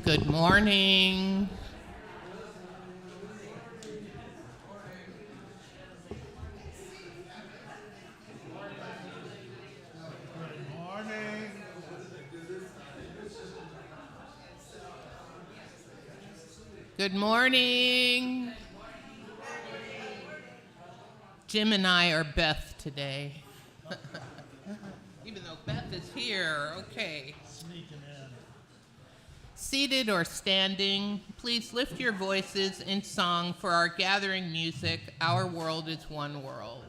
Good morning. Good morning. Jim and I are Beth today. Even though Beth is here, okay. Sneaking in. Seated or standing, please lift your voices in song for our gathering music, Our World is One World.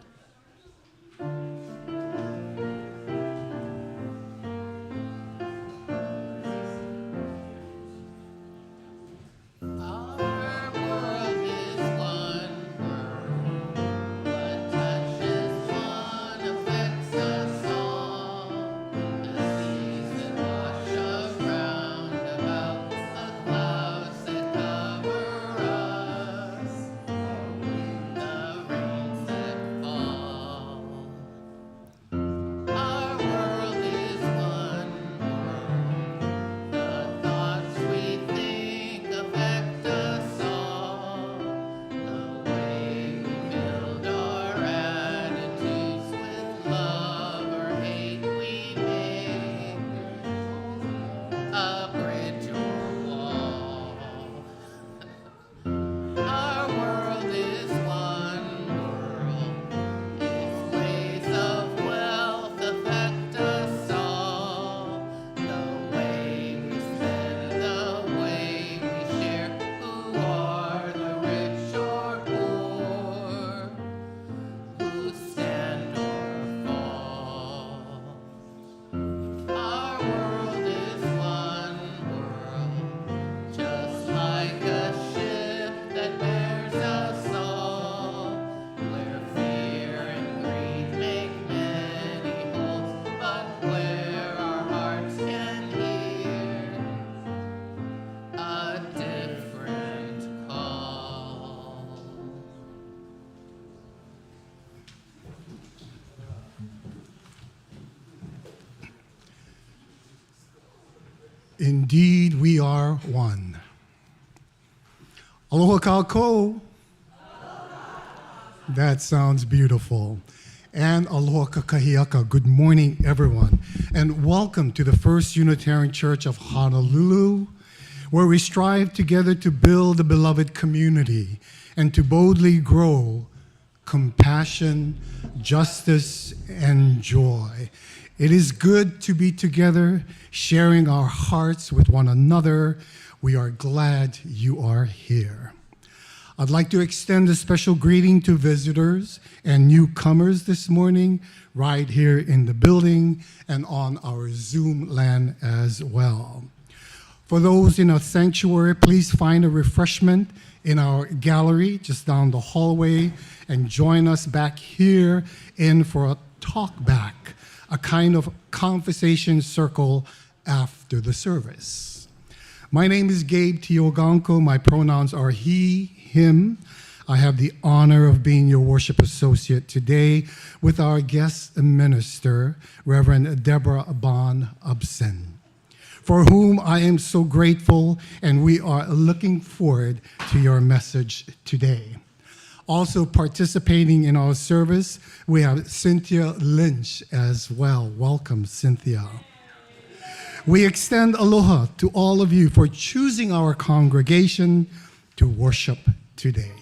Indeed, we are one. Aloha kākou. That sounds beautiful. And aloha kakahiaka. Good morning, everyone. And welcome to the First Unitarian Church of Honolulu, where we strive together to build a beloved community and to boldly grow compassion, justice, and joy. It is good to be together, sharing our hearts with one another. We are glad you are here. I'd like to extend a special greeting to visitors and newcomers this morning, right here in the building and on our Zoom LAN as well. For those in our sanctuary, please find a refreshment in our gallery just down the hallway and join us back here in for a talk back, a kind of conversation circle after the service. My name is Gabe Tioganko. My pronouns are he, him. I have the honor of being your worship associate today with our guest minister, Reverend Deborah Bon Ubsen, for whom I am so grateful, and we are looking forward to your message today. Also participating in our service, we have Cynthia Lynch as well. Welcome, Cynthia. We extend aloha to all of you for choosing our congregation to worship today.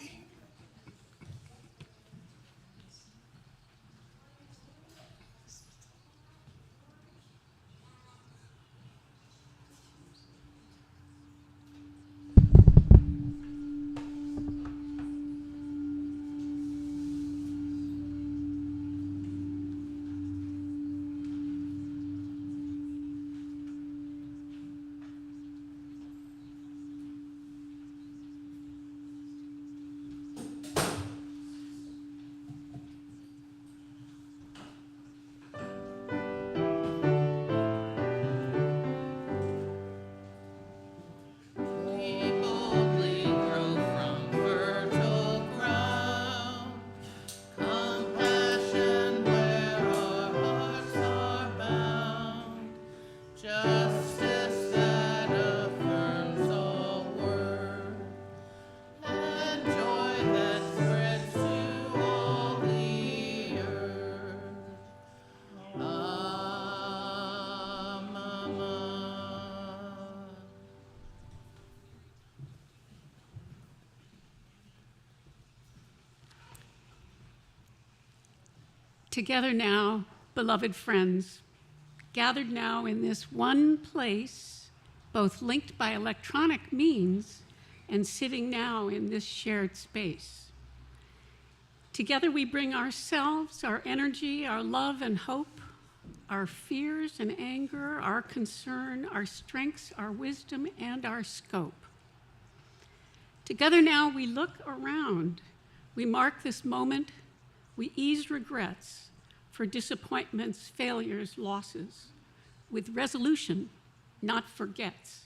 Together now, beloved friends, gathered now in this one place, both linked by electronic means and sitting now in this shared space. Together we bring ourselves, our energy, our love and hope, our fears and anger, our concern, our strengths, our wisdom, and our scope. Together now we look around, we mark this moment, we ease regrets for disappointments, failures, losses, with resolution, not forgets.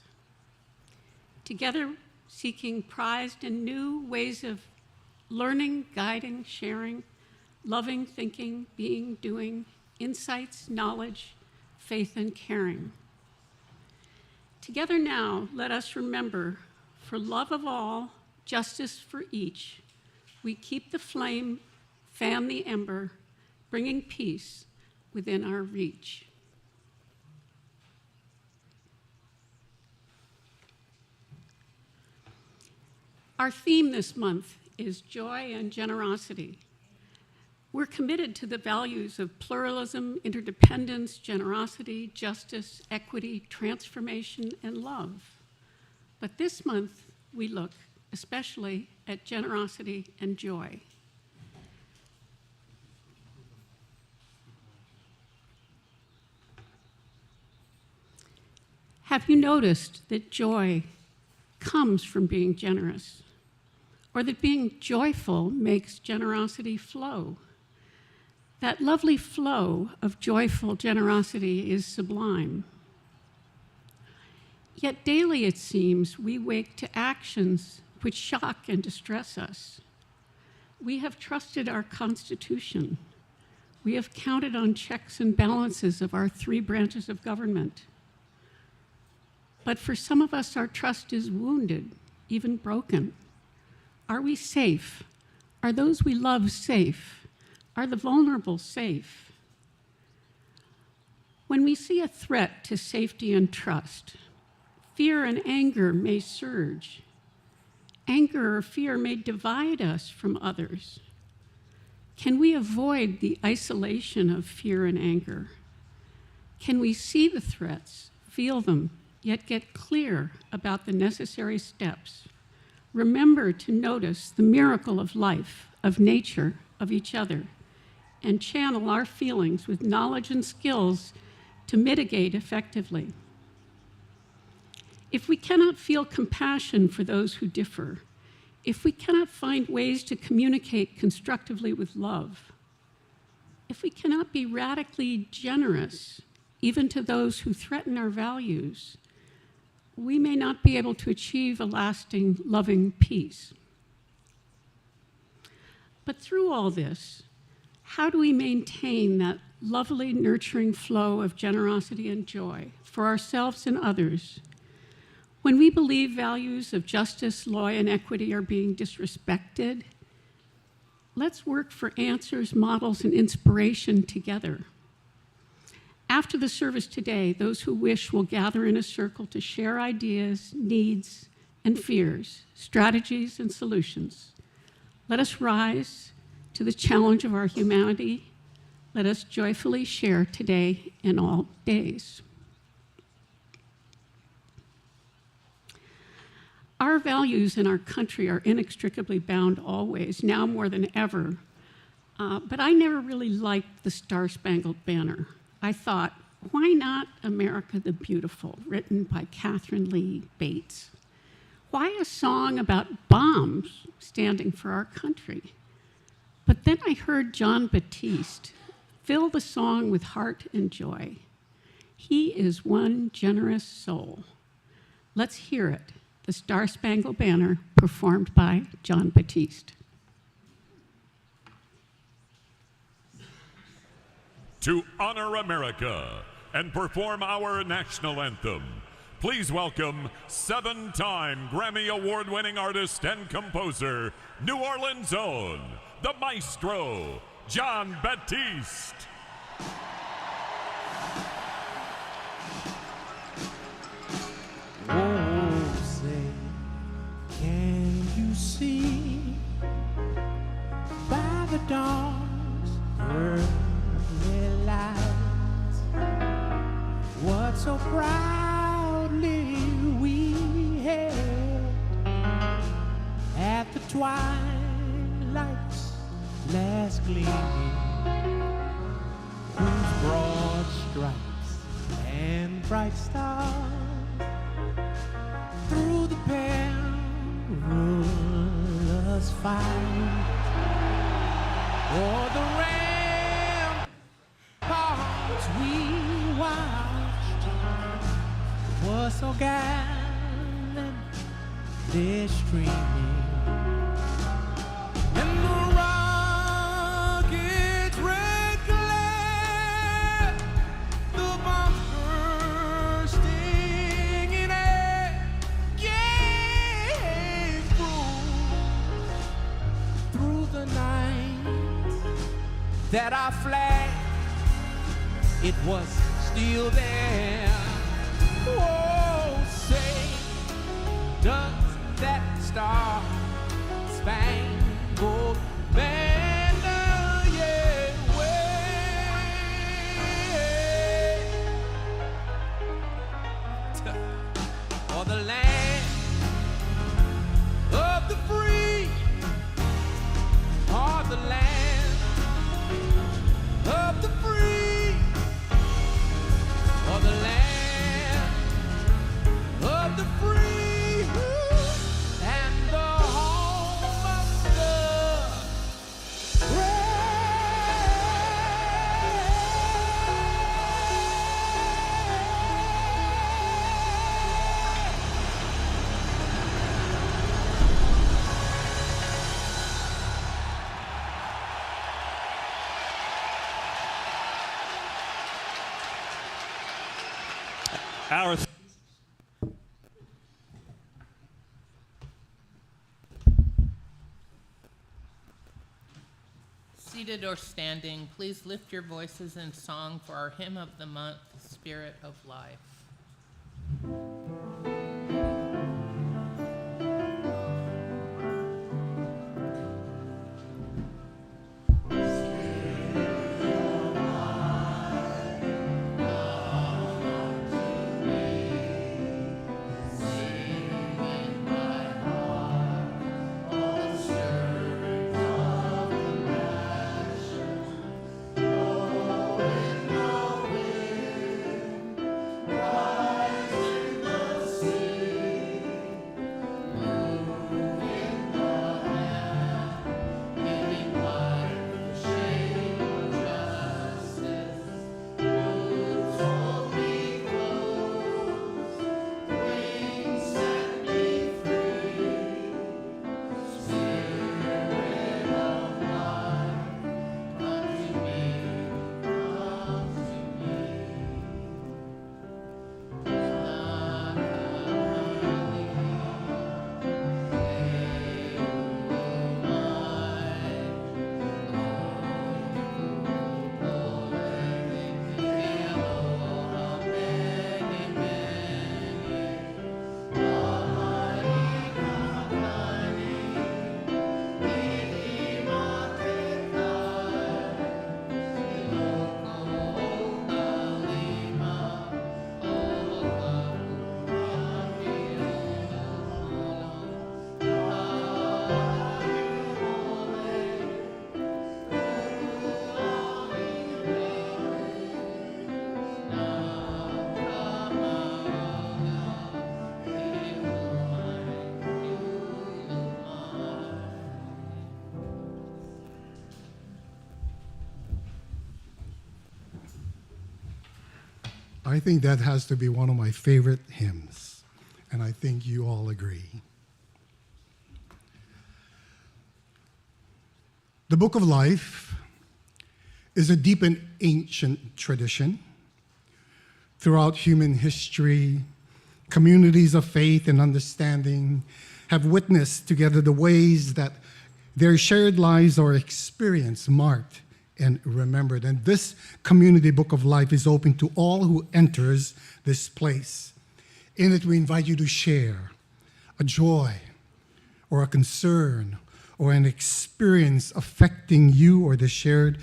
Together, seeking prized and new ways of learning, guiding, sharing, loving, thinking, being, doing, insights, knowledge, faith, and caring. Together now, let us remember, for love of all, justice for each, we keep the flame, fan the ember, bringing peace within our reach. Our theme this month is joy and generosity. We're committed to the values of pluralism, interdependence, generosity, justice, equity, transformation, and love. But this month, we look especially at generosity and joy. Have you noticed that joy comes from being generous, or that being joyful makes generosity flow? That lovely flow of joyful generosity is sublime. Yet daily, it seems, we wake to actions which shock and distress us. We have trusted our Constitution. We have counted on checks and balances of our three branches of government. But for some of us, our trust is wounded, even broken. Are we safe? Are those we love safe? Are the vulnerable safe? When we see a threat to safety and trust, fear and anger may surge. Anger or fear may divide us from others. Can we avoid the isolation of fear and anger? Can we see the threats, feel them, yet get clear about the necessary steps? Remember to notice the miracle of life, of nature, of each other, and channel our feelings with knowledge and skills to mitigate effectively. If we cannot feel compassion for those who differ, if we cannot find ways to communicate constructively with love, if we cannot be radically generous, even to those who threaten our values, we may not be able to achieve a lasting, loving peace. But through all this, how do we maintain that lovely, nurturing flow of generosity and joy for ourselves and others when we believe values of justice, law, and equity are being disrespected? Let's work for answers, models, and inspiration together. After the service today, those who wish will gather in a circle to share ideas, needs, and fears, strategies, and solutions. Let us rise to the challenge of our humanity. Let us joyfully share today and all days. Our values in our country are inextricably bound always, now more than ever. But I never really liked the Star-Spangled Banner. I thought, why not America the Beautiful, written by Catherine Lee Bates? Why a song about bombs standing for our country? But then I heard John Batiste fill the song with heart and joy. He is one generous soul. Let's hear it. The Star-Spangled Banner, performed by John Batiste. To honor America and perform our national anthem, please welcome 7-time Grammy Award-winning artist and composer, New Orleans' own, the maestro, John Batiste. Oh, say, can you see by the dawn's early so proudly we hailed at the twilight's last gleaming, whose broad stripes and bright stars through the perilous fight o'er the ramparts we watched was so gallantly streaming, and the rocket's red glare, the bombs bursting in air, gave through the night that our flag, it was still there. Oh, say, does that star-spangled banner yet wave for the land of the free, or the land of the free, or the land of the free, and the home of the brave. Our Seated or standing, please lift your voices in song for our hymn of the month, Spirit of Life. I think that has to be one of my favorite hymns, and I think you all agree. The Book of Life is a deep and ancient tradition. Throughout human history, communities of faith and understanding have witnessed together the ways that their shared lives or experience marked and remembered. And this community book of life is open to all who enters this place. In it, we invite you to share a joy or a concern or an experience affecting you or the shared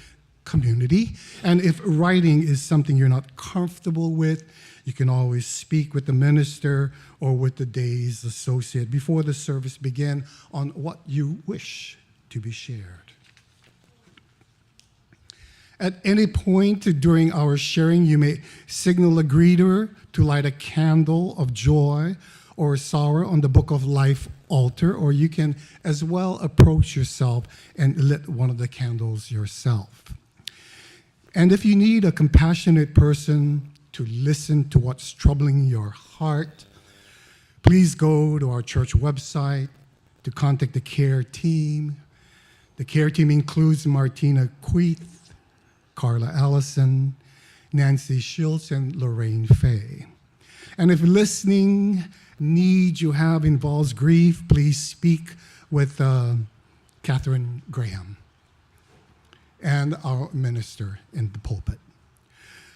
community. And if writing is something you're not comfortable with, you can always speak with the minister or with the day's associate before the service begins on what you wish to be shared. At any point during our sharing, you may signal a greeter to light a candle of joy or sorrow on the Book of Life altar, or you can as well approach yourself and lit one of the candles yourself. And if you need a compassionate person to listen to what's troubling your heart, please go to our church website to contact the care team. The care team includes Martina Queeth, Carla Allison, Nancy Schultz, and Lorraine Fay. And if listening need you have involves grief, please speak with Catherine Graham and our minister in the pulpit.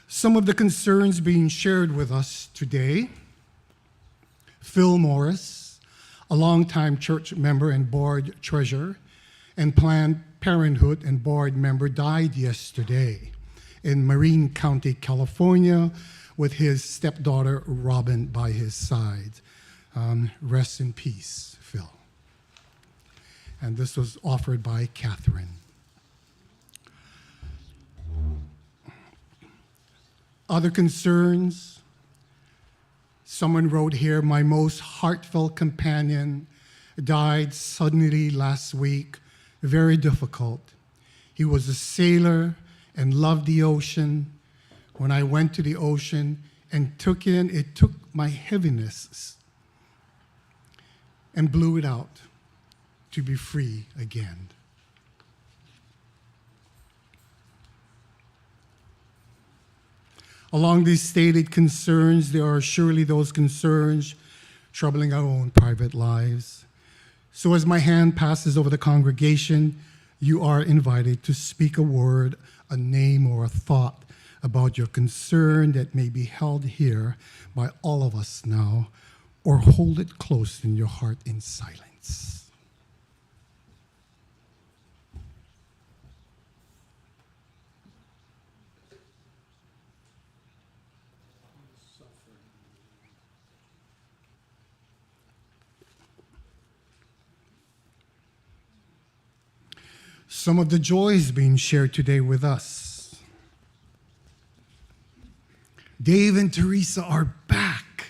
Some of the concerns being shared with us today: Phil Morris, a longtime church member and board treasurer and Planned Parenthood and board member, died yesterday in Marin County, California, with his stepdaughter Robin by his side. Rest in peace, Phil. And this was offered by Catherine. Other concerns, someone wrote here, my most heartfelt companion died suddenly last week, very difficult. He was a sailor and loved the ocean. When I went to the ocean and it took my heaviness and blew it out to be free again. Along these stated concerns, there are surely those concerns troubling our own private lives. So as my hand passes over the congregation, you are invited to speak a word, a name, or a thought about your concern that may be held here by all of us now, or hold it close in your heart in silence. Some of the joys being shared today with us. Dave and Teresa are back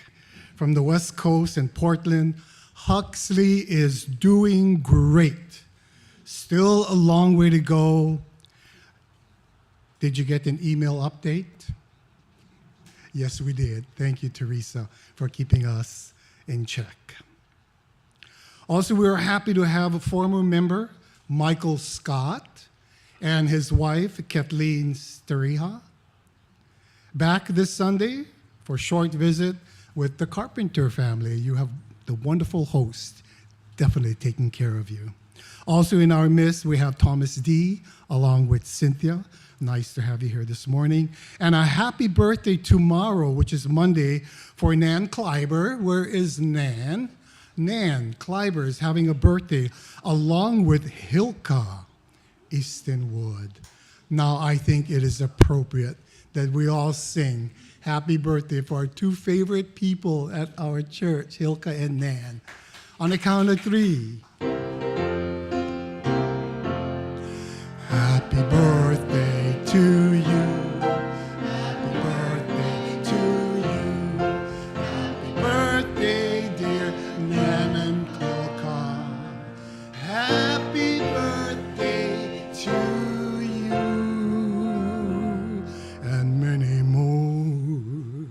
from the West Coast and Portland. Huxley is doing great. Still a long way to go. Did you get an email update? Yes, we did. Thank you, Teresa, for keeping us in check. Also, we are happy to have a former member, Michael Scott, and his wife, Kathleen Steriha, back this Sunday for a short visit with the Carpenter family. You have the wonderful host definitely taking care of you. Also in our midst, we have Thomas D. along with Cynthia. Nice to have you here this morning. And a happy birthday tomorrow, which is Monday, for Nan Kleiber. Where is Nan? Nan Kleiber is having a birthday along with Hilka Eastonwood. Now I think it is appropriate that we all sing happy birthday for our two favorite people at our church, Hilka and Nan. On the count of three. Happy birthday to you. Happy birthday to you. Happy birthday, dear Nan and Hilka. Happy birthday to you. And many more.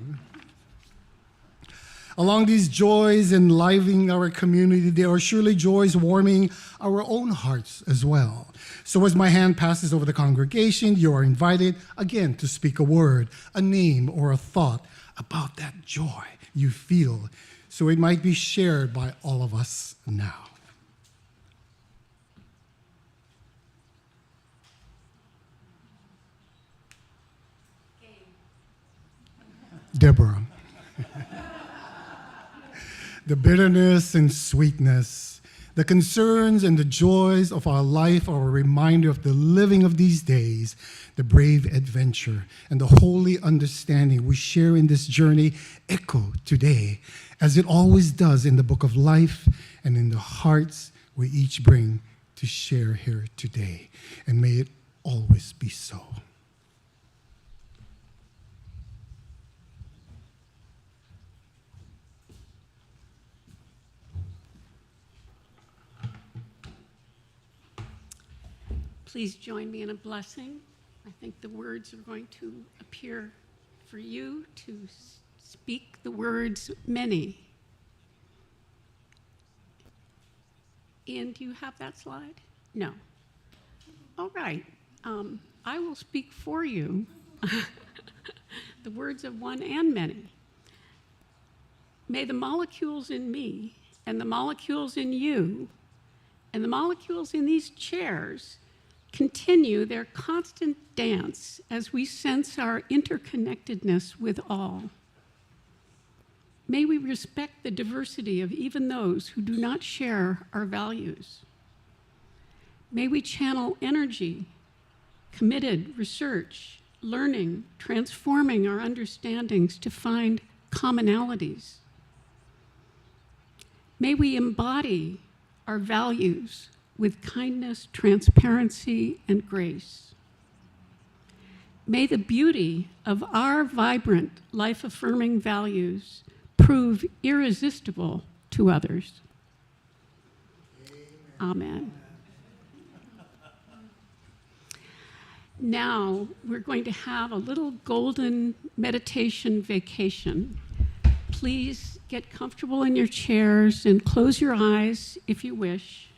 Along these joys enlivening our community, there are surely joys warming our own hearts as well. So as my hand passes over the congregation, you are invited again to speak a word, a name, or a thought about that joy you feel, so it might be shared by all of us now. Deborah. The bitterness and sweetness The concerns and the joys of our life are a reminder of the living of these days, the brave adventure, and the holy understanding we share in this journey echo today, as it always does in the book of life and in the hearts we each bring to share here today. And may it always be so. Please join me in a blessing. I think the words are going to appear for you to speak the words many. Ian, do you have that slide? No. All right. I will speak for you the words of one and many. May the molecules in me and the molecules in you and the molecules in these chairs continue their constant dance as we sense our interconnectedness with all. May we respect the diversity of even those who do not share our values. May we channel energy, committed research, learning, transforming our understandings to find commonalities. May we embody our values with kindness, transparency, and grace. May the beauty of our vibrant, life-affirming values prove irresistible to others. Amen. Now, we're going to have a little golden meditation vacation. Please get comfortable in your chairs and close your eyes if you wish.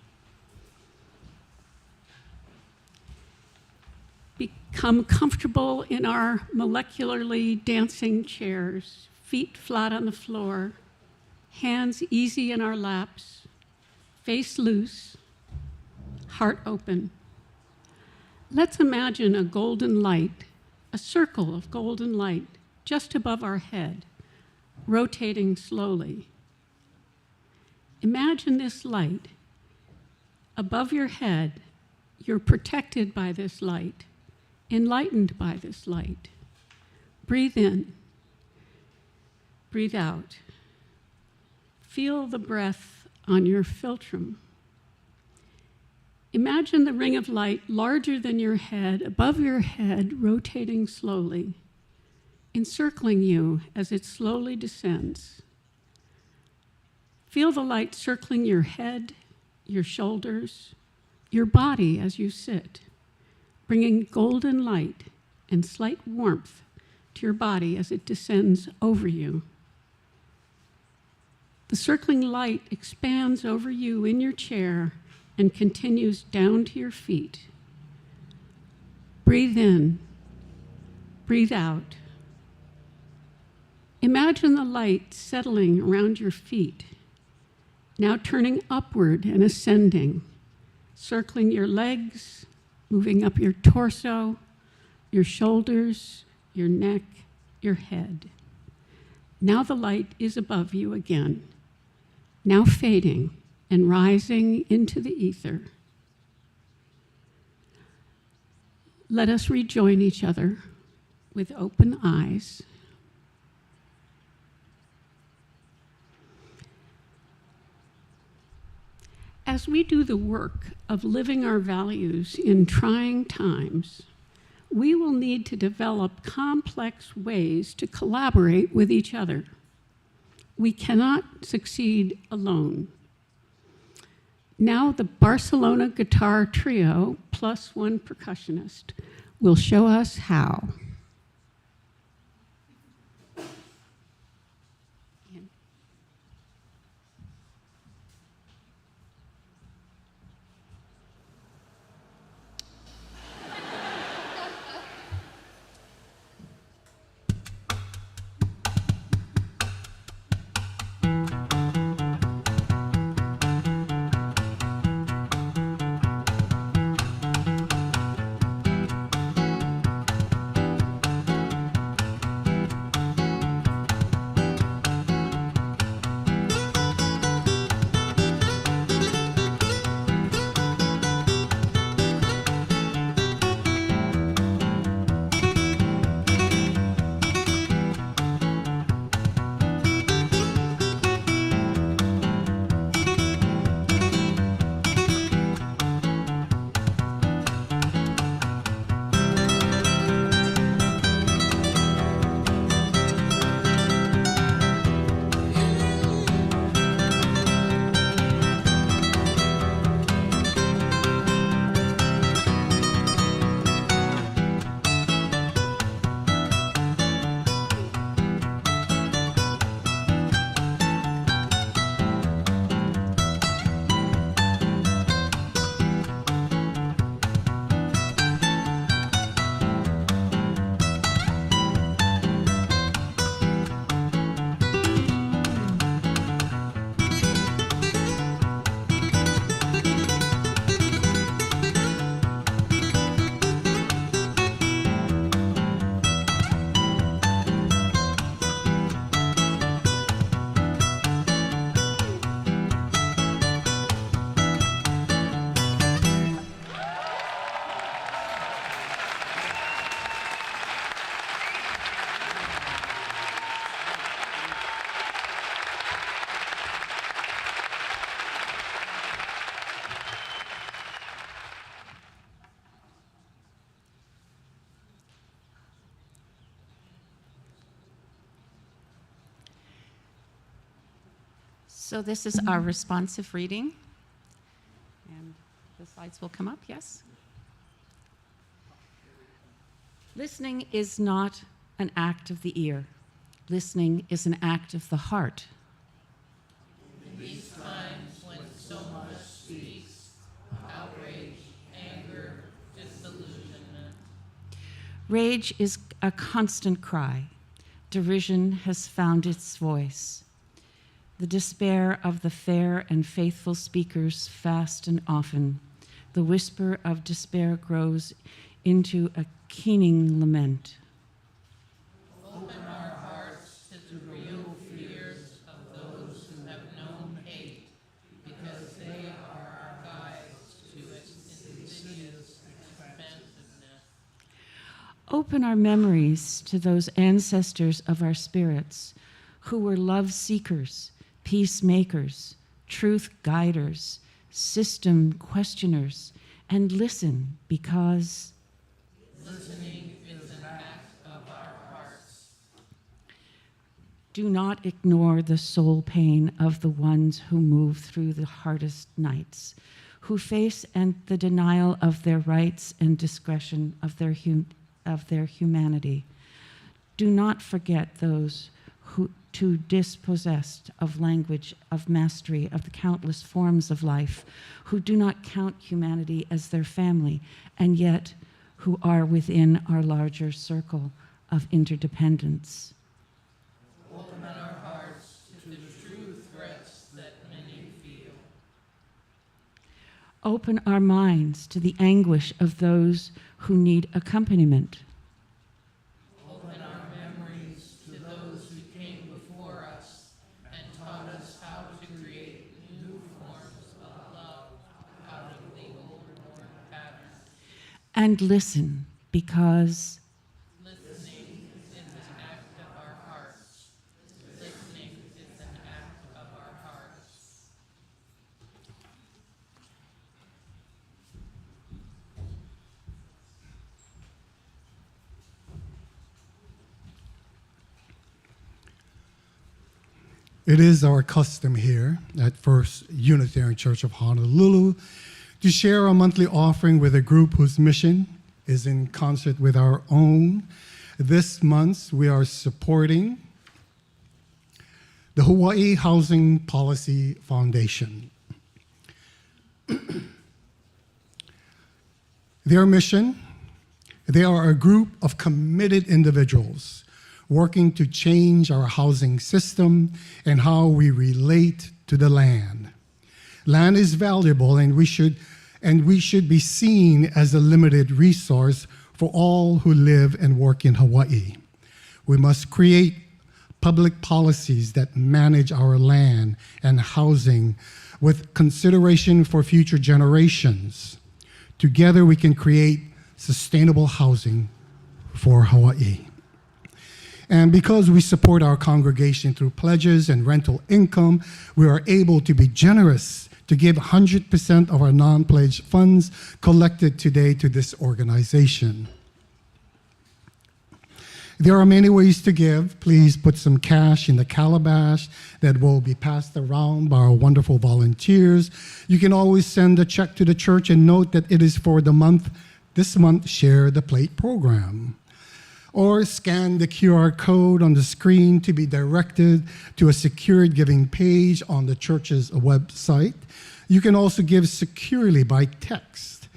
Become comfortable in our molecularly dancing chairs, feet flat on the floor, hands easy in our laps, face loose, heart open. Let's imagine a golden light, a circle of golden light just above our head, rotating slowly. Imagine this light. Above your head, you're protected by this light, enlightened by this light. Breathe in. Breathe out. Feel the breath on your philtrum. Imagine the ring of light larger than your head, above your head, rotating slowly, encircling you as it slowly descends. Feel the light circling your head, your shoulders, your body as you sit, bringing golden light and slight warmth to your body as it descends over you. The circling light expands over you in your chair and continues down to your feet. Breathe in, breathe out. Imagine the light settling around your feet, now turning upward and ascending, circling your legs, moving up your torso, your shoulders, your neck, your head. Now the light is above you again, now fading and rising into the ether. Let us rejoin each other with open eyes. As we do the work of living our values in trying times, we will need to develop complex ways to collaborate with each other. We cannot succeed alone. Now the Barcelona Guitar Trio plus one percussionist will show us how. So this is our responsive reading. And the slides will come up, yes? Listening is not an act of the ear. Listening is an act of the heart. In these times when so much speaks, outrage, anger, disillusionment. Rage is a constant cry. Derision has found its voice. The despair of the fair and faithful speakers fast and often. The whisper of despair grows into a keening lament. Open our hearts to the real fears of those who have known hate, because they are our guides to its insidious expansiveness. Open our memories to those ancestors of our spirits who were love seekers, peacemakers, truth guiders, system questioners, and listen because Listening is an act of our hearts. do not ignore the soul pain of the ones who move through the hardest nights, who face and the denial of their rights and discretion of their humanity. Do not forget those who too dispossessed of language, of mastery, of the countless forms of life, who do not count humanity as their family, and yet who are within our larger circle of interdependence. Open our hearts to the true threats that many feel. Open our minds to the anguish of those who need accompaniment. Open our memories to those who came before us and taught us how to create new forms of love out of the old worn patterns. And listen, because Listening is an act of our hearts. Listening is an act of our hearts. It is our custom here at First Unitarian Church of Honolulu to share a monthly offering with a group whose mission is in concert with our own. This month, we are supporting the Hawaii Housing Policy Foundation. Their mission, they are a group of committed individuals working to change our housing system and how we relate to the land. Land is valuable, and we should be seen as a limited resource for all who live and work in Hawaii. We must create public policies that manage our land and housing with consideration for future generations. Together, we can create sustainable housing for Hawaii. And because we support our congregation through pledges and rental income, we are able to be generous to give 100% of our non-pledge funds collected today to this organization. There are many ways to give. Please put some cash in the calabash that will be passed around by our wonderful volunteers. You can always send a check to the church and note that it is for this month Share the Plate program. Or scan the QR code on the screen to be directed to a secured giving page on the church's website. You can also give securely by text.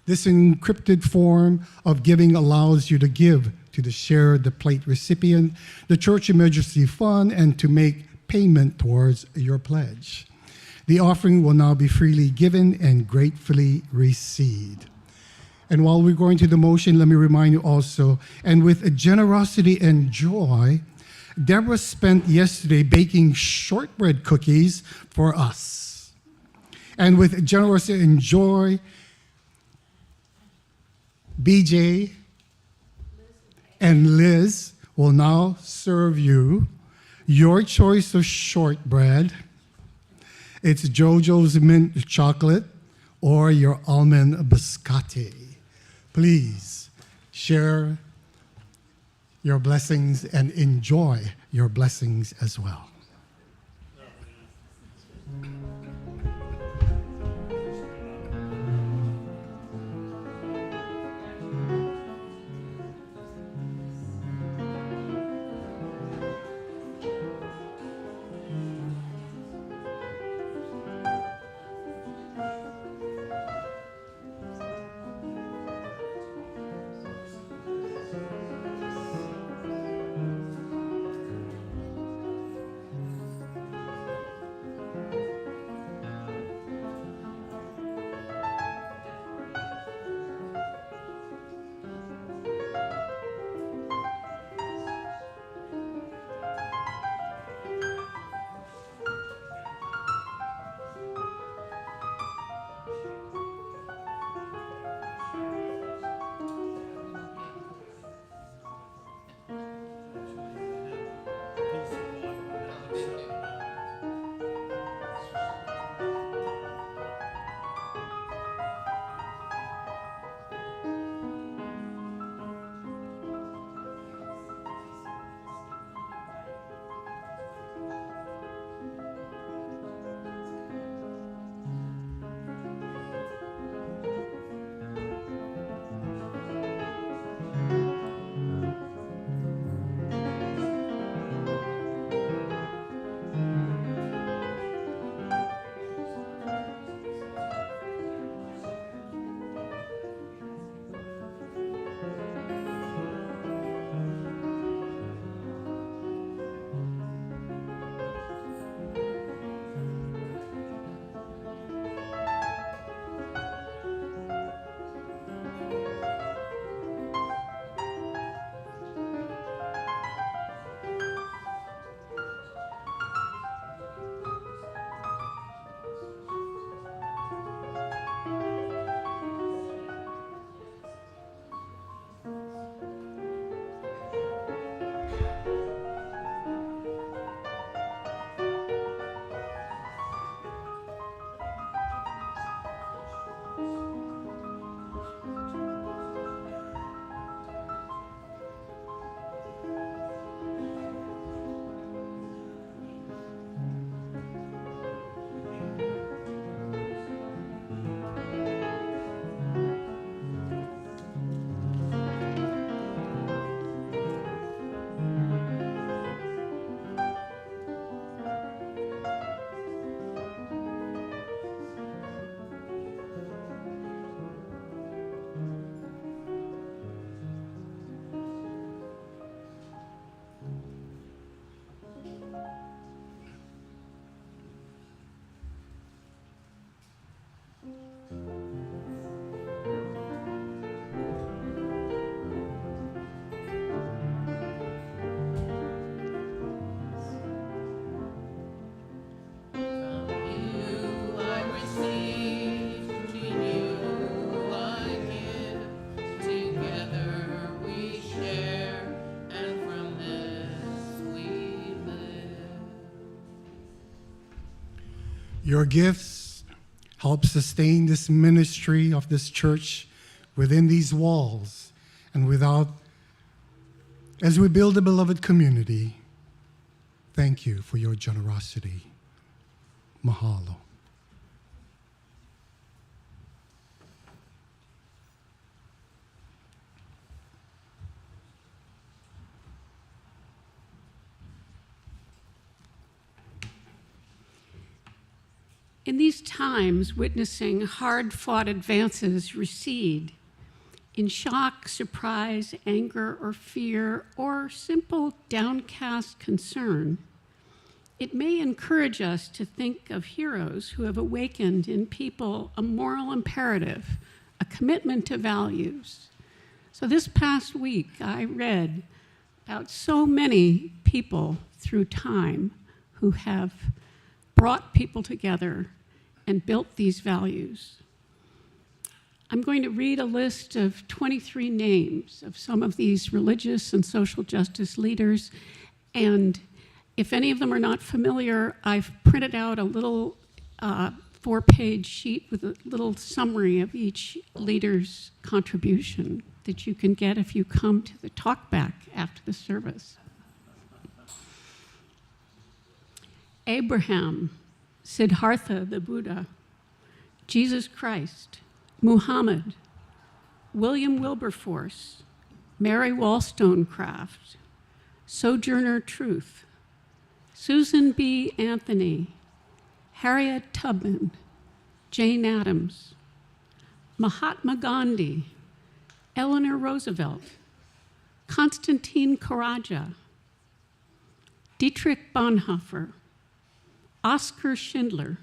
This encrypted form of giving allows you to give to the Share the Plate recipient, the Church Emergency Fund, and to make payment towards your pledge. The offering will now be freely given and gratefully received. And while we're going to the motion, let me remind you also, and with generosity and joy, Deborah spent yesterday baking shortbread cookies for us. And with generosity and joy, BJ and Liz will now serve you your choice of shortbread. It's JoJo's mint chocolate or your almond biscotti. Please share your blessings and enjoy your blessings as well. Your gifts help sustain this ministry of this church within these walls and without, as we build a beloved community. Thank you for your generosity. Mahalo. In these times, witnessing hard-fought advances recede, in shock, surprise, anger, or fear, or simple downcast concern, it may encourage us to think of heroes who have awakened in people a moral imperative, a commitment to values. So this past week, I read about so many people through time who have brought people together and built these values. I'm going to read a list of 23 names of some of these religious and social justice leaders, and if any of them are not familiar, I've printed out a little 4-page sheet with a little summary of each leader's contribution that you can get if you come to the talkback after the service. Abraham, Siddhartha the Buddha, Jesus Christ, Muhammad, William Wilberforce, Mary Wollstonecraft, Sojourner Truth, Susan B. Anthony, Harriet Tubman, Jane Addams, Mahatma Gandhi, Eleanor Roosevelt, Konstantin Karaja, Dietrich Bonhoeffer, Oskar Schindler,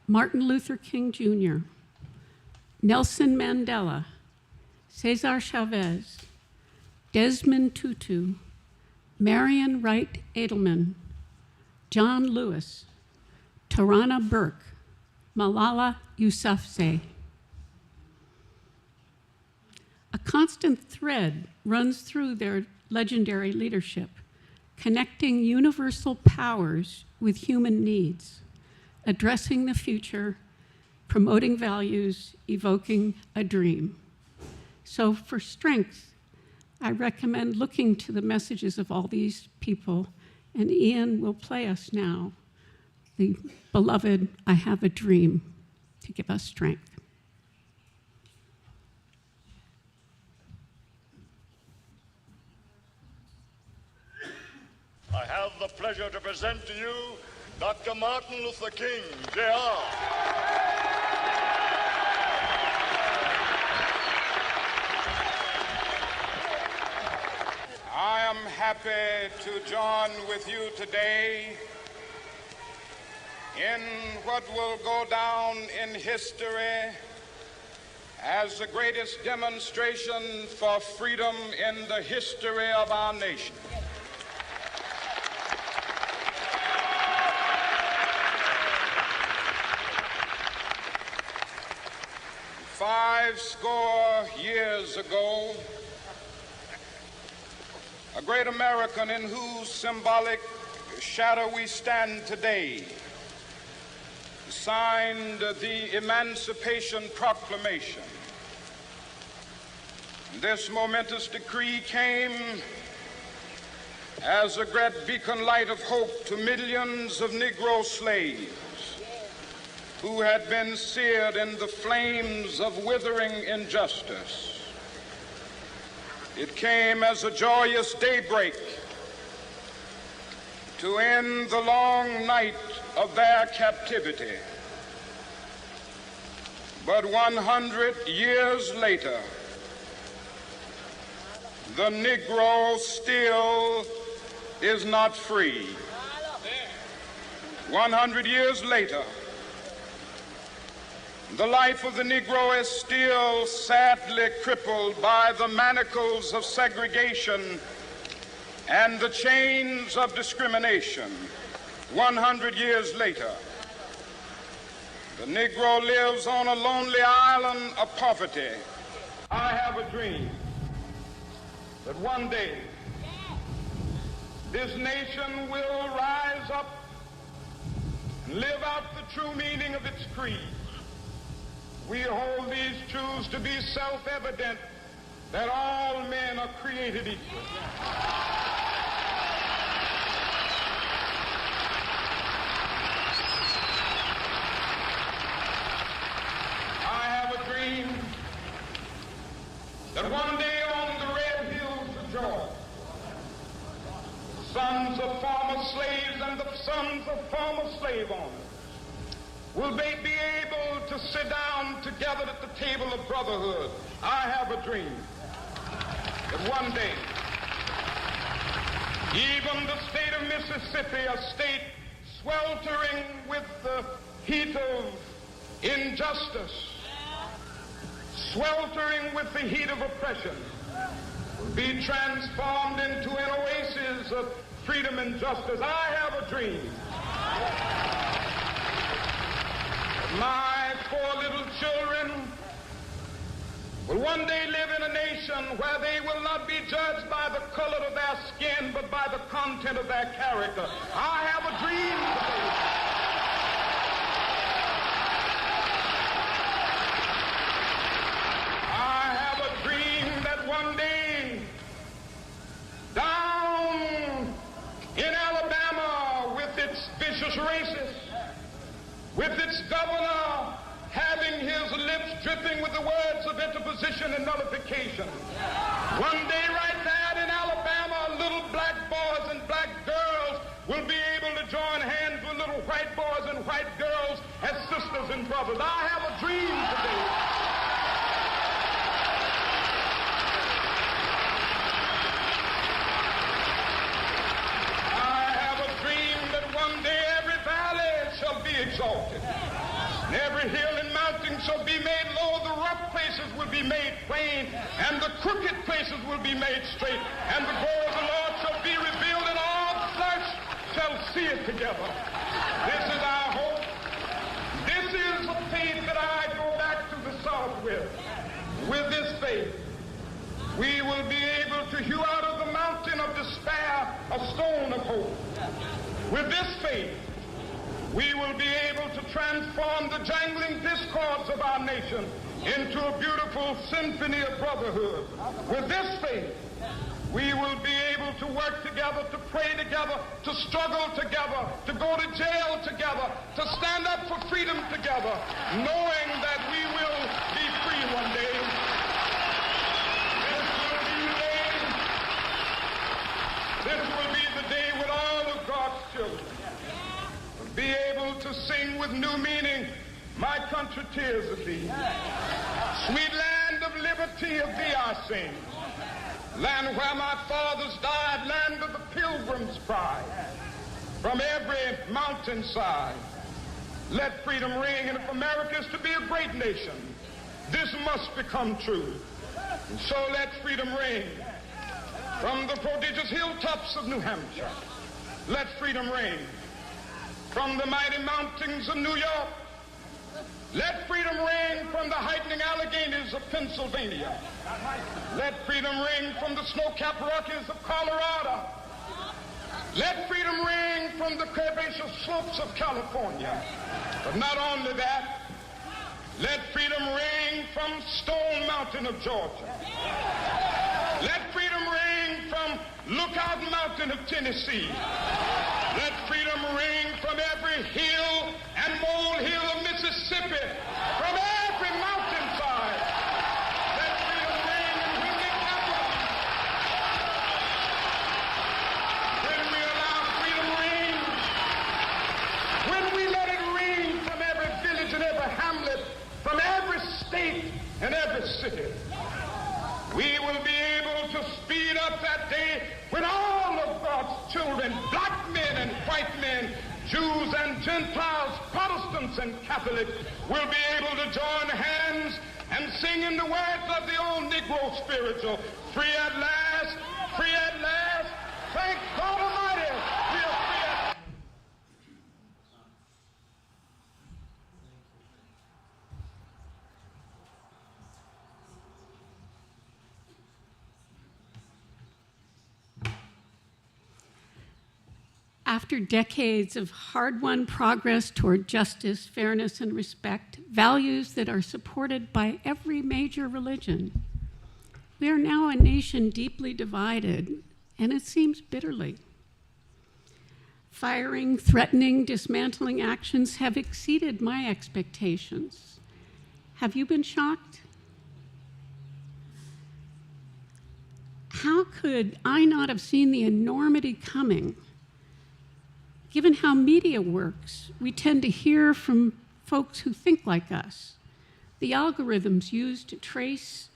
Martin Luther King Jr., Nelson Mandela, Cesar Chavez, Desmond Tutu, Marion Wright Edelman, John Lewis, Tarana Burke, Malala Yousafzai. A constant thread runs through their legendary leadership, connecting universal powers with human needs, addressing the future, promoting values, evoking a dream. So for strength, I recommend looking to the messages of all these people, and Ian will play us now the beloved I Have a Dream to give us strength. I have the pleasure to present to you Dr. Martin Luther King, Jr. I am happy to join with you today in what will go down in history as the greatest demonstration for freedom in the history of our nation. Five score years ago, a great American in whose symbolic shadow we stand today, signed the Emancipation Proclamation. This momentous decree came as a great beacon light of hope to millions of Negro slaves who had been seared in the flames of withering injustice. It came as a joyous daybreak to end the long night of their captivity. But 100 years later, the Negro still is not free. 100 years later, the life of the Negro is still sadly crippled by the manacles of segregation and the chains of discrimination. 100 years later, the Negro lives on a lonely island of poverty. I have a dream that one day this nation will rise up and live out the true meaning of its creed. We hold these truths to be self-evident, that all men are created equal. I have a dream that one day on the red hills of Georgia, sons of former slaves and the sons of former slave owners will they be able to sit down together at the table of brotherhood. I have a dream that one day, even the state of Mississippi, a state sweltering with the heat of injustice, sweltering with the heat of oppression, will be transformed into an oasis of freedom and justice. I have a dream. My 4 little children will one day live in a nation where they will not be judged by the color of their skin, but by the content of their character. I have a dream today. I have a dream that one day, down in Alabama, with its vicious racists, with its governor having his lips dripping with the words of interposition and nullification. One day right there in Alabama, little black boys and black girls will be able to join hands with little white boys and white girls as sisters and brothers. I have a dream today. I have a dream that one day every valley shall be exalted, and every hill and mountain shall be made low. The rough places will be made plain, and the crooked places will be made straight, and the glory of the Lord shall be revealed, and all flesh shall see it together. This is our hope. This is the faith that I go back to the South with. With this faith, we will be able to hew out of the mountain of despair a stone of hope. With this faith, we will be able to transform the jangling discords of our nation into a beautiful symphony of brotherhood. With this faith, we will be able to work together, to pray together, to struggle together, to go to jail together, to stand up for freedom together, knowing that we will be free one day. This will be the day when all of God's children will be able to sing with new meaning, my country, tears of thee. Sweet land of liberty, of thee I sing. Land where my fathers died, land of the pilgrim's pride. From every mountainside, let freedom ring. And if America is to be a great nation, this must become true. And so let freedom ring. From the prodigious hilltops of New Hampshire, let freedom ring. From the mighty mountains of New York, Let freedom ring from the heightening Alleghenies of Pennsylvania. Let freedom ring from the snow-capped Rockies of Colorado. Let freedom ring from the curvaceous slopes of California. But not only that, let freedom ring from Stone Mountain of Georgia. Let freedom ring from Lookout Mountain of Tennessee. Let freedom ring from every hill and molehill of Mississippi, from every mountainside. Let freedom ring in Whitney Capital. When we allow freedom ring, when we let it ring from every village and every hamlet, from every state and every city, we will be able to speed up that day when all of God's children, black men and white men, Jews and Gentiles, Protestants and Catholics, will be able to join hands and sing in the words of the old Negro spiritual, free at last, thank God Almighty, we are free at last. After decades of hard-won progress toward justice, fairness, and respect, values that are supported by every major religion, we are now a nation deeply divided, and it seems bitterly. Firing, threatening, dismantling actions have exceeded my expectations. Have you been shocked? How could I not have seen the enormity coming? Given how media works, we tend to hear from folks who think like us. The algorithms used to trace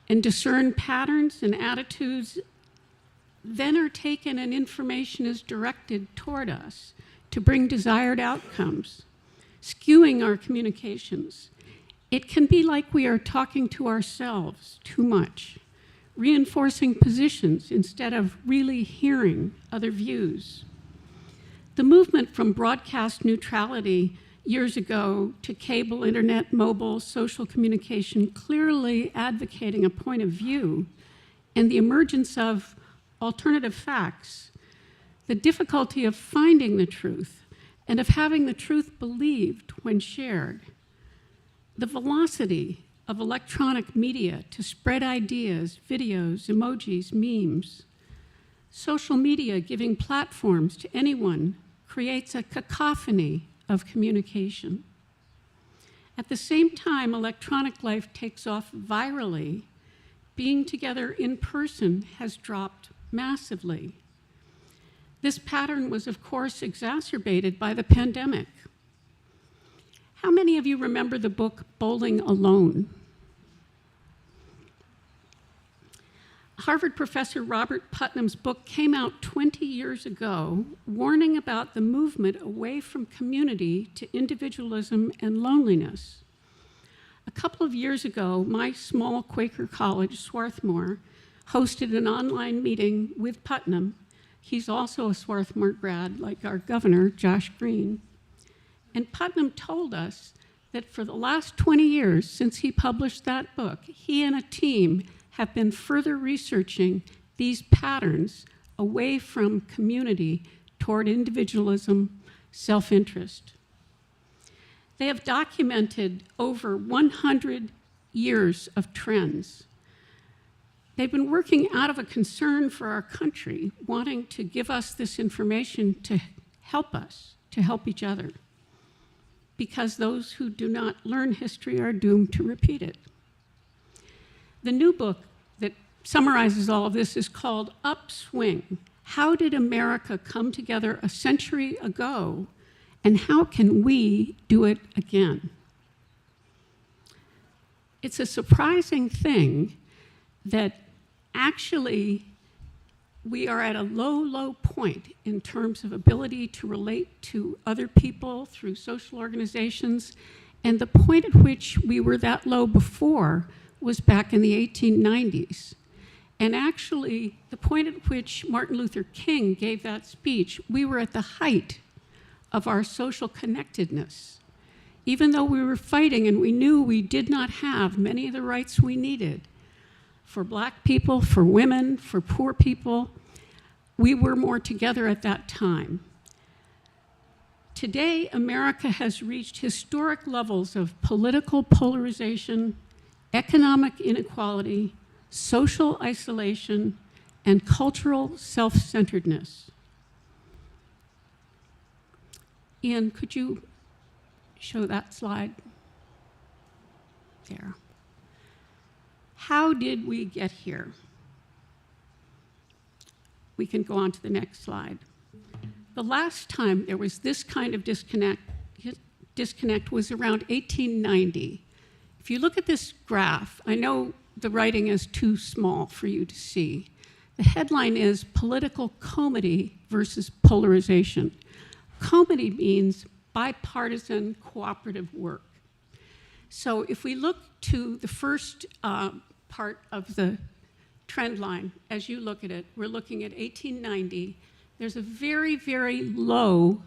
and discern patterns and attitudes then are taken and information is directed toward us to bring desired outcomes, skewing our communications. It can be like we are talking to ourselves too much, reinforcing positions instead of really hearing other views. The movement from broadcast neutrality years ago to cable, internet, mobile, social communication, clearly advocating a point of view, and the emergence of alternative facts, the difficulty of finding the truth and of having the truth believed when shared, the velocity of electronic media to spread ideas, videos, emojis, memes, social media giving platforms to anyone creates a cacophony of communication. At the same time, electronic life takes off virally. Being together in person has dropped massively. This pattern was, of course, exacerbated by the pandemic. How many of you remember the book Bowling Alone? Harvard professor Robert Putnam's book came out 20 years ago, warning about the movement away from community to individualism and loneliness. A couple of years ago, my small Quaker college, Swarthmore, hosted an online meeting with Putnam. He's also a Swarthmore grad, like our governor, Josh Green. And Putnam told us that for the last 20 years since he published that book, he and a team have been further researching these patterns away from community toward individualism, self-interest. They have documented over 100 years of trends. They've been working out of a concern for our country, wanting to give us this information to help us, to help each other, because those who do not learn history are doomed to repeat it. The new book that summarizes all of this is called Upswing: How Did America Come Together a Century Ago, and How Can We Do It Again? It's a surprising thing that actually we are at a low, low point in terms of ability to relate to other people through social organizations, and the point at which we were that low before was back in the 1890s. And actually, the point at which Martin Luther King gave that speech, we were at the height of our social connectedness. even though we were fighting and we knew we did not have many of the rights we needed for black people, for women, for poor people, we were more together at that time. Today, America has reached historic levels of political polarization, economic inequality, social isolation, and cultural self-centeredness. Ian, could you show that slide? There. How did we get here? We can go on to the next slide. The last time there was this kind of disconnect was around 1890. If you look at this graph, I know the writing is too small for you to see. The headline is Political Comity versus Polarization. Comity means bipartisan cooperative work. So if we look to the first part of the trend line, as you look at it, we're looking at 1890. There's a very, very low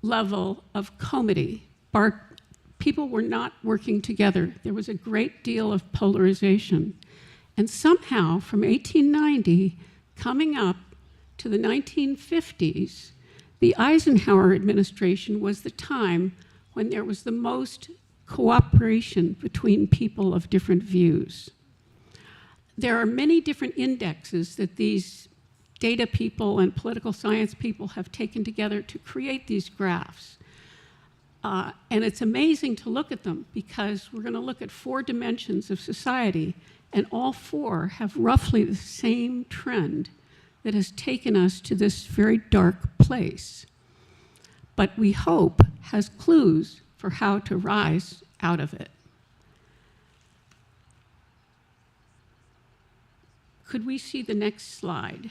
level of comity. People were not working together. There was a great deal of polarization. And somehow, from 1890 coming up to the 1950s, the Eisenhower administration was the time when there was the most cooperation between people of different views. There are many different indexes that these data people and political science people have taken together to create these graphs. And it's amazing to look at them because we're going to look at 4 dimensions of society, and all 4 have roughly the same trend that has taken us to this very dark place. But we hope has clues for how to rise out of it. Could we see the next slide?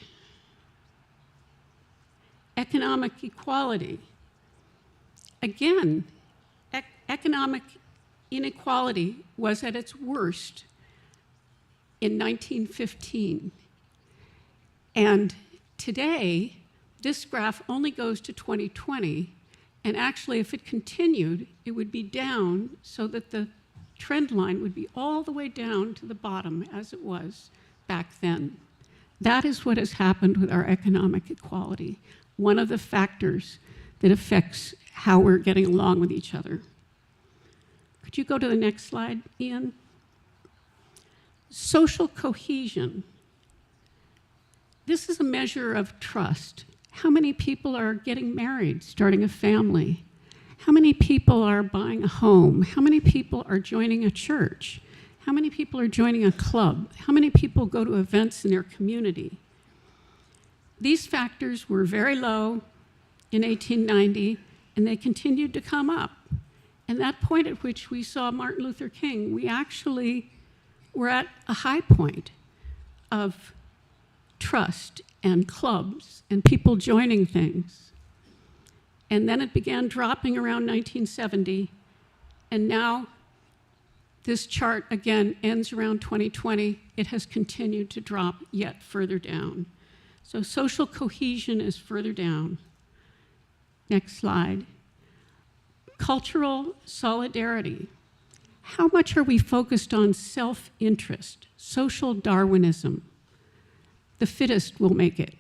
Economic equality. Again, economic inequality was at its worst in 1915. And today, this graph only goes to 2020, and actually if it continued, it would be down so that the trend line would be all the way down to the bottom as it was back then. That is what has happened with our economic equality, one of the factors that affects how we're getting along with each other. Could you go to the next slide, Ian? Social cohesion. This is a measure of trust. How many people are getting married, starting a family? How many people are buying a home? How many people are joining a church? How many people are joining a club? How many people go to events in their community? These factors were very low in 1890, and they continued to come up. And that point at which we saw Martin Luther King, we actually were at a high point of trust and clubs and people joining things. And then it began dropping around 1970, and now this chart again ends around 2020. It has continued to drop yet further down. So social cohesion is further down. Next slide. Cultural solidarity. How much are we focused on self-interest, social Darwinism? The fittest will make it,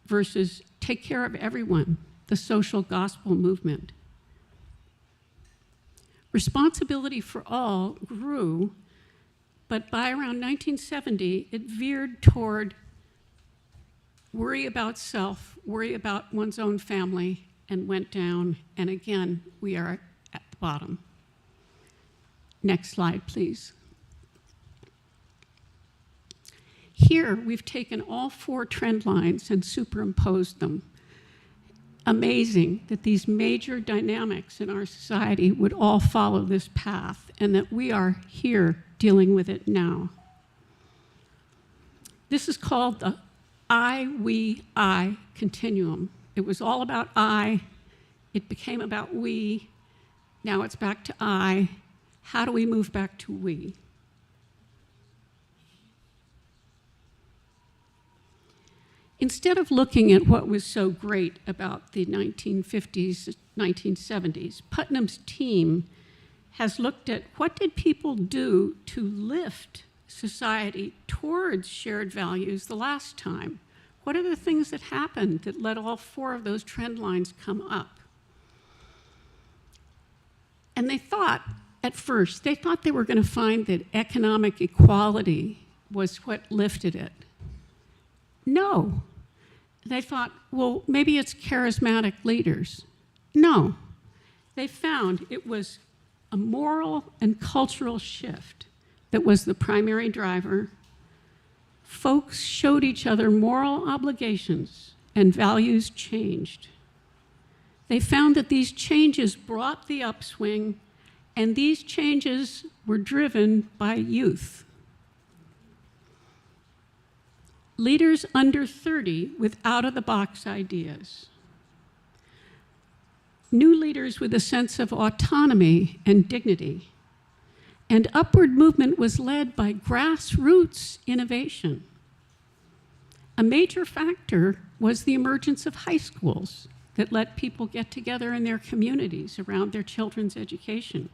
versus take care of everyone, the social gospel movement. Responsibility for all grew, but by around 1970, it veered toward worry about self, worry about one's own family, and went down, and again, we are at the bottom. Next slide, please. Here, we've taken all 4 trend lines and superimposed them. Amazing that these major dynamics in our society would all follow this path, and that we are here dealing with it now. This is called the I, we, I continuum. It was all about I, it became about we, now it's back to I. How do we move back to we? Instead of looking at what was so great about the 1950s, 1970s, Putnam's team has looked at what did people do to lift society towards shared values the last time? What are the things that happened that let all four of those trend lines come up? And they thought, at first, they thought they were going to find that economic equality was what lifted it. No. They thought, well, maybe it's charismatic leaders. No. They found it was a moral and cultural shift that was the primary driver. Folks showed each other moral obligations and values changed. They found that these changes brought the upswing, and these changes were driven by youth. Leaders under 30 with out-of-the-box ideas. New leaders with a sense of autonomy and dignity. And upward movement was led by grassroots innovation. A major factor was the emergence of high schools that let people get together in their communities around their children's education.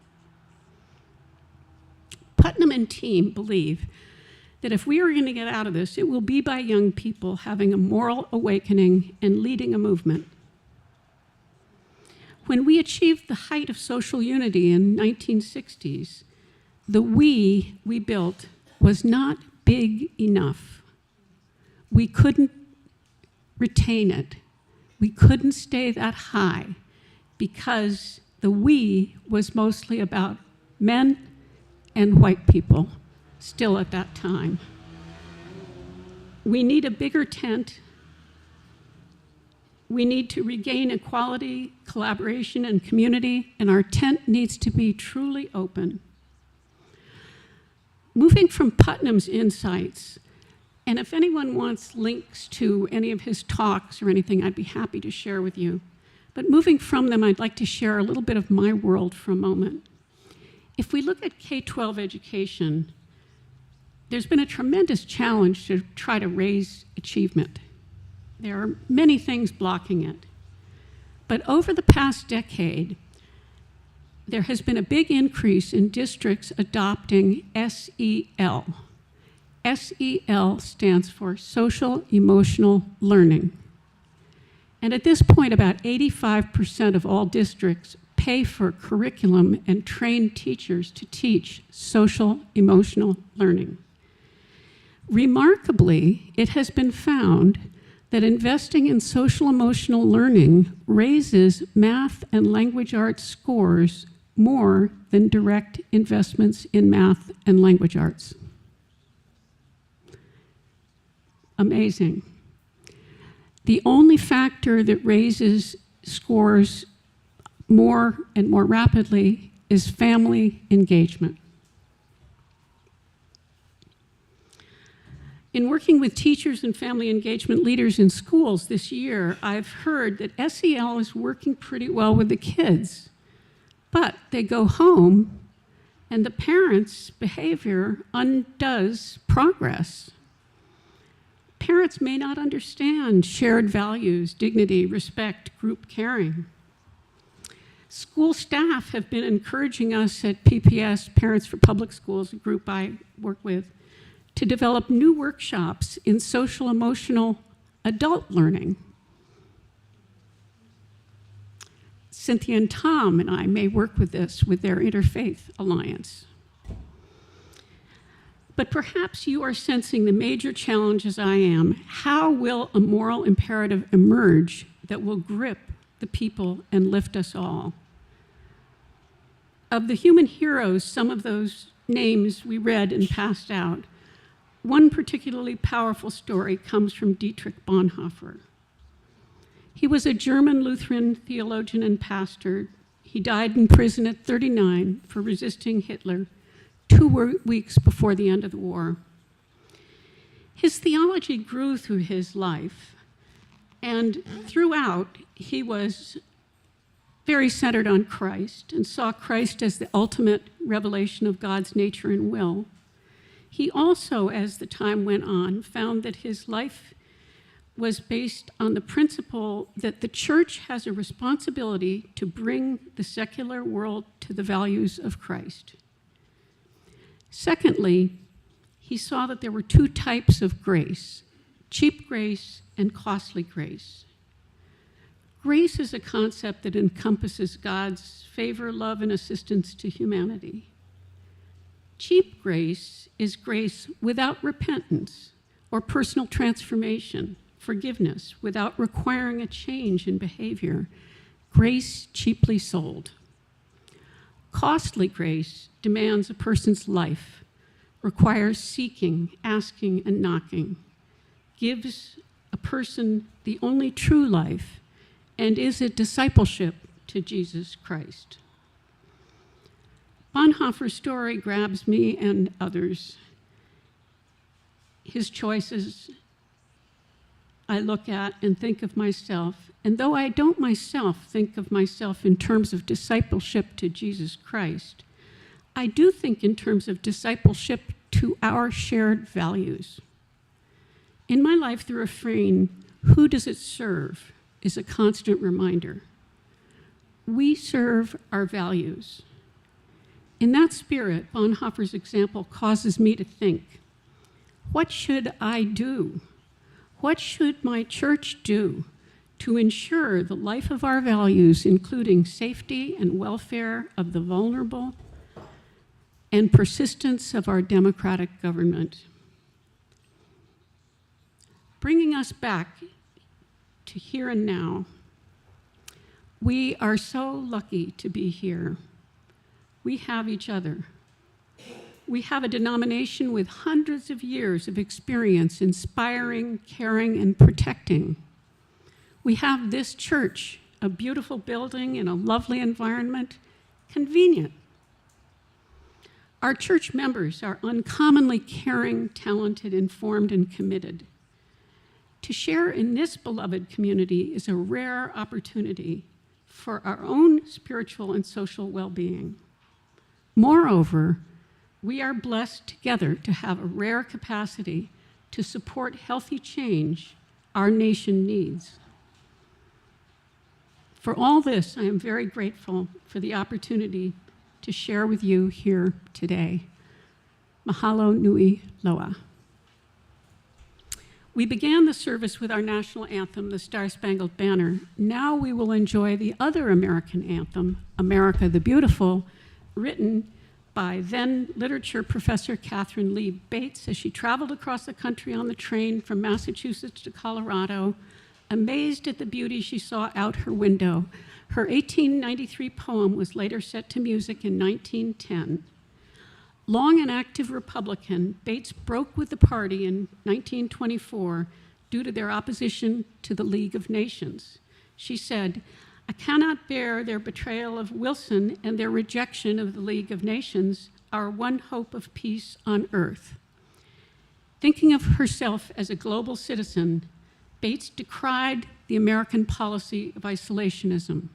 Putnam and team believe that if we are going to get out of this, it will be by young people having a moral awakening and leading a movement. When we achieved the height of social unity in the 1960s, the we built was not big enough. We couldn't retain it. We couldn't stay that high because the we was mostly about men and white people, still at that time. We need a bigger tent. We need to regain equality, collaboration, and community, and our tent needs to be truly open. Moving from Putnam's insights, and if anyone wants links to any of his talks or anything, I'd be happy to share with you. But moving from them, I'd like to share a little bit of my world for a moment. If we look at K-12 education, there's been a tremendous challenge to try to raise achievement. There are many things blocking it. But over the past decade, there has been a big increase in districts adopting SEL. SEL stands for social emotional learning. And at this point, about 85% of all districts pay for curriculum and train teachers to teach social emotional learning. Remarkably, it has been found that investing in social emotional learning raises math and language arts scores more than direct investments in math and language arts. Amazing. The only factor that raises scores more and more rapidly is family engagement. In working with teachers and family engagement leaders in schools this year, I've heard that SEL is working pretty well with the kids, but they go home and the parents' behavior undoes progress. Parents may not understand shared values, dignity, respect, group caring. School staff have been encouraging us at PPS, Parents for Public Schools, a group I work with, to develop new workshops in social emotional adult learning. Cynthia and Tom and I may work with this with their Interfaith Alliance. But perhaps you are sensing the major challenge as I am. How will a moral imperative emerge that will grip the people and lift us all? Of the human heroes, some of those names we read and passed out, one particularly powerful story comes from Dietrich Bonhoeffer. He was a German Lutheran theologian and pastor. He died in prison at 39 for resisting Hitler 2 weeks before the end of the war. His theology grew through his life, and throughout, he was very centered on Christ and saw Christ as the ultimate revelation of God's nature and will. He also, as the time went on, found that his life was based on the principle that the church has a responsibility to bring the secular world to the values of Christ. Secondly, he saw that there were two types of grace, cheap grace and costly grace. Grace is a concept that encompasses God's favor, love, and assistance to humanity. Cheap grace is grace without repentance or personal transformation, forgiveness, without requiring a change in behavior. Grace cheaply sold. Costly grace demands a person's life, requires seeking, asking, and knocking, gives a person the only true life, and is a discipleship to Jesus Christ. Bonhoeffer's story grabs me and others. His choices I look at and think of myself, and though I don't myself think of myself in terms of discipleship to Jesus Christ, I do think in terms of discipleship to our shared values. In my life, the refrain, "Who does it serve?" is a constant reminder. We serve our values. In that spirit, Bonhoeffer's example causes me to think, what should I do? What should my church do to ensure the life of our values, including safety and welfare of the vulnerable and persistence of our democratic government? Bringing us back to here and now, we are so lucky to be here. We have each other. We have a denomination with hundreds of years of experience inspiring, caring, and protecting. We have this church, a beautiful building in a lovely environment, convenient. Our church members are uncommonly caring, talented, informed, and committed. To share in this beloved community is a rare opportunity for our own spiritual and social well-being. Moreover, we are blessed together to have a rare capacity to support healthy change our nation needs. For all this, I am very grateful for the opportunity to share with you here today. Mahalo nui loa. We began the service with our national anthem, the Star-Spangled Banner. Now we will enjoy the other American anthem, America the Beautiful, written by then literature professor Catherine Lee Bates as she traveled across the country on the train from Massachusetts to Colorado, amazed at the beauty she saw out her window. Her 1893 poem was later set to music in 1910. Long an active Republican, Bates broke with the party in 1924 due to their opposition to the League of Nations. She said, "I cannot bear their betrayal of Wilson and their rejection of the League of Nations, our one hope of peace on earth." Thinking of herself as a global citizen, Bates decried the American policy of isolationism.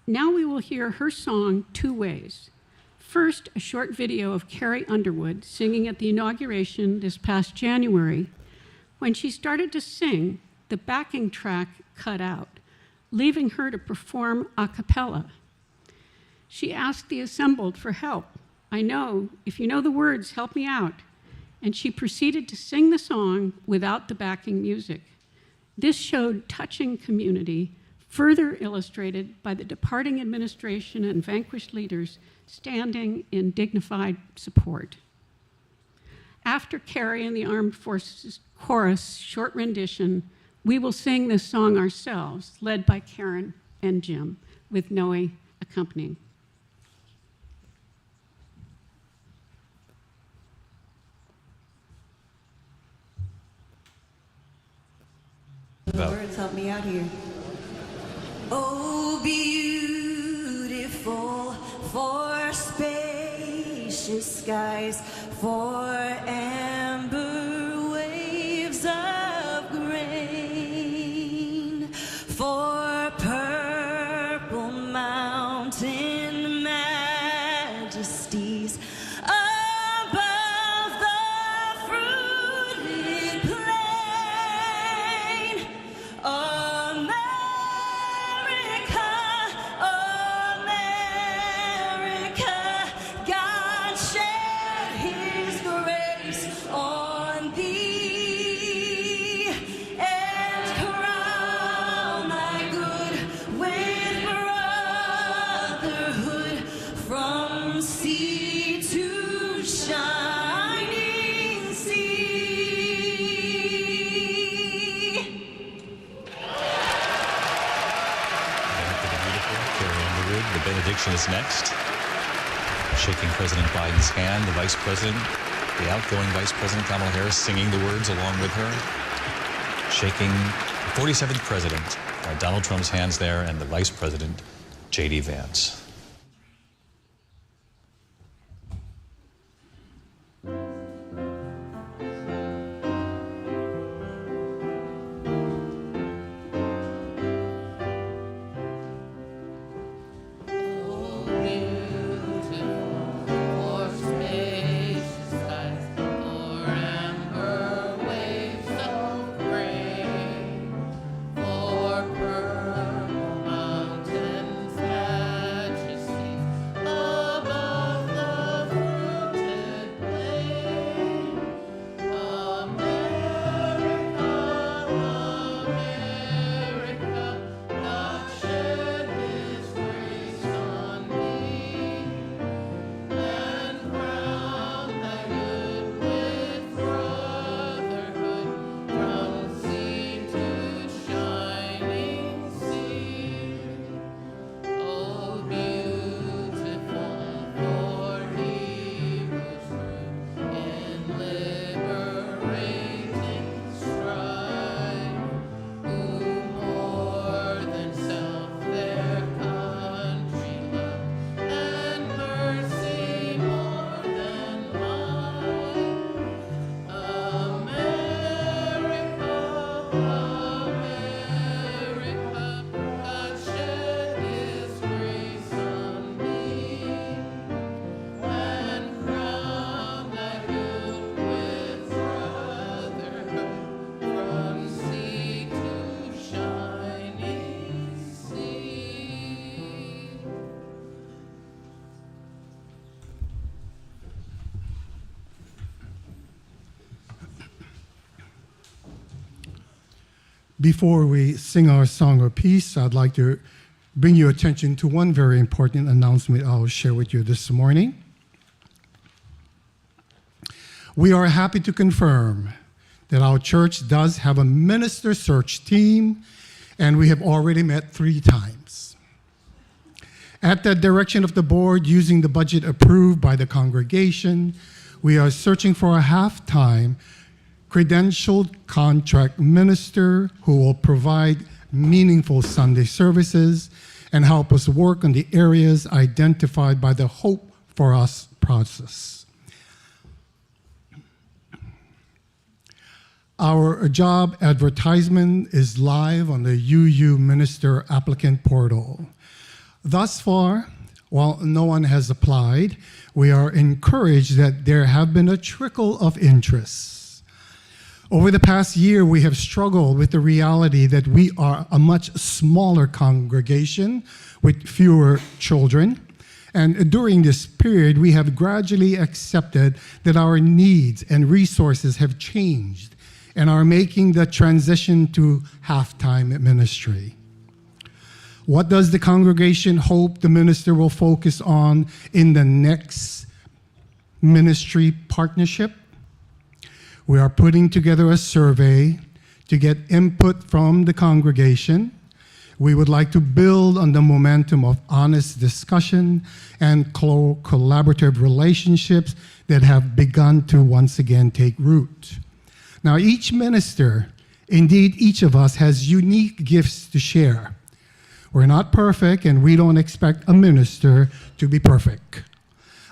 Now we will hear her song two ways. First, a short video of Carrie Underwood singing at the inauguration this past January. When she started to sing, the backing track cut out, leaving her to perform a cappella. She asked the assembled for help. "I know, if you know the words, help me out." And she proceeded to sing the song without the backing music. This showed touching community, further illustrated by the departing administration and vanquished leaders standing in dignified support. After Carrie and the Armed Forces Chorus short rendition, we will sing this song ourselves, led by Karen and Jim, with Noe accompanying. Words, help me out here. Oh, beautiful for spacious skies, for amber waves of grain, for purple mountain majesties above the fruited plain. benediction is next. Shaking President Biden's hand, the Vice President, the outgoing Vice President Kamala Harris, singing the words along with her. Shaking the 47th President, Donald Trump's hands there, and the Vice President, J.D. Vance. Before we sing our song of peace, I'd like to bring your attention to one very important announcement I'll share with you this morning. We are happy to confirm that our church does have a minister search team, and we have already met 3 times. At the direction of the board, using the budget approved by the congregation, we are searching for a half-time credentialed contract minister who will provide meaningful Sunday services and help us work on the areas identified by the Hope for Us process. Our job advertisement is live on the UU Minister applicant portal. Thus far, while no one has applied, we are encouraged that there have been a trickle of interest. Over the past year, we have struggled with the reality that we are a much smaller congregation with fewer children. And during this period, we have gradually accepted that our needs and resources have changed and are making the transition to half-time ministry. What does the congregation hope the minister will focus on in the next ministry partnership? We are putting together a survey to get input from the congregation. We would like to build on the momentum of honest discussion and collaborative relationships that have begun to once again take root. Now, each minister, indeed each of us, has unique gifts to share. We're not perfect, and we don't expect a minister to be perfect.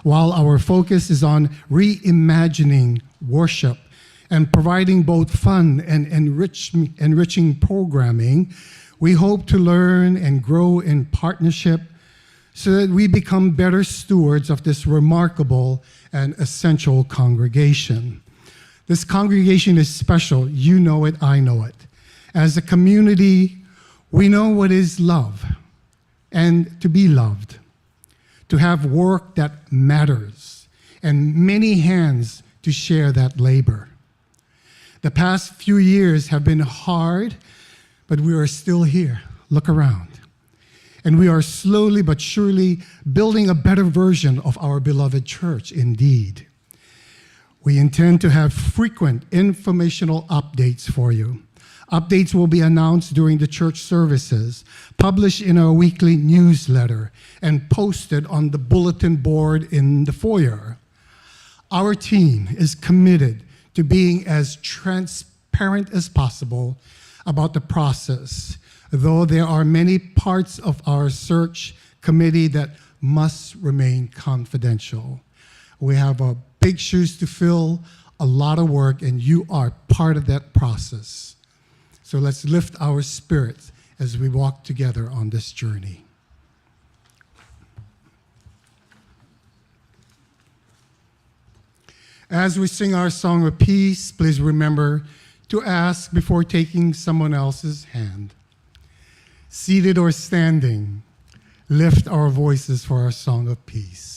While our focus is on reimagining worship and providing both fun and enriching programming, we hope to learn and grow in partnership so that we become better stewards of this remarkable and essential congregation. This congregation is special. You know it, I know it. As a community, we know what is love and to be loved, to have work that matters, and many hands to share that labor. The past few years have been hard, but we are still here. Look around. And we are slowly but surely building a better version of our beloved church indeed. We intend to have frequent informational updates for you. Updates will be announced during the church services, published in our weekly newsletter, and posted on the bulletin board in the foyer. Our team is committed to being as transparent as possible about the process, though there are many parts of our search committee that must remain confidential. We have big shoes to fill, a lot of work, and you are part of that process. So let's lift our spirits as we walk together on this journey. As we sing our song of peace, please remember to ask before taking someone else's hand. Seated or standing, lift our voices for our song of peace.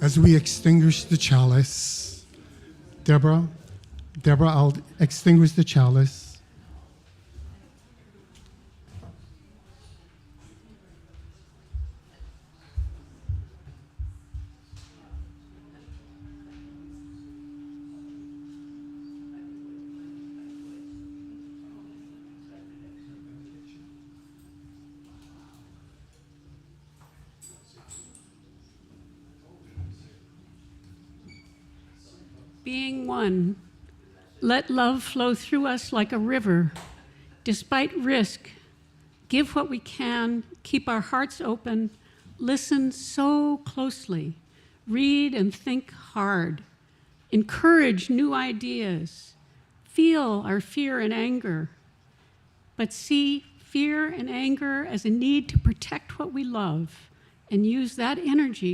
As we extinguish the chalice, Deborah, I'll extinguish the chalice. Being one, let love flow through us like a river. Despite risk, give what we can, keep our hearts open, listen so closely, read and think hard, encourage new ideas, feel our fear and anger, but see fear and anger as a need to protect what we love and use that energy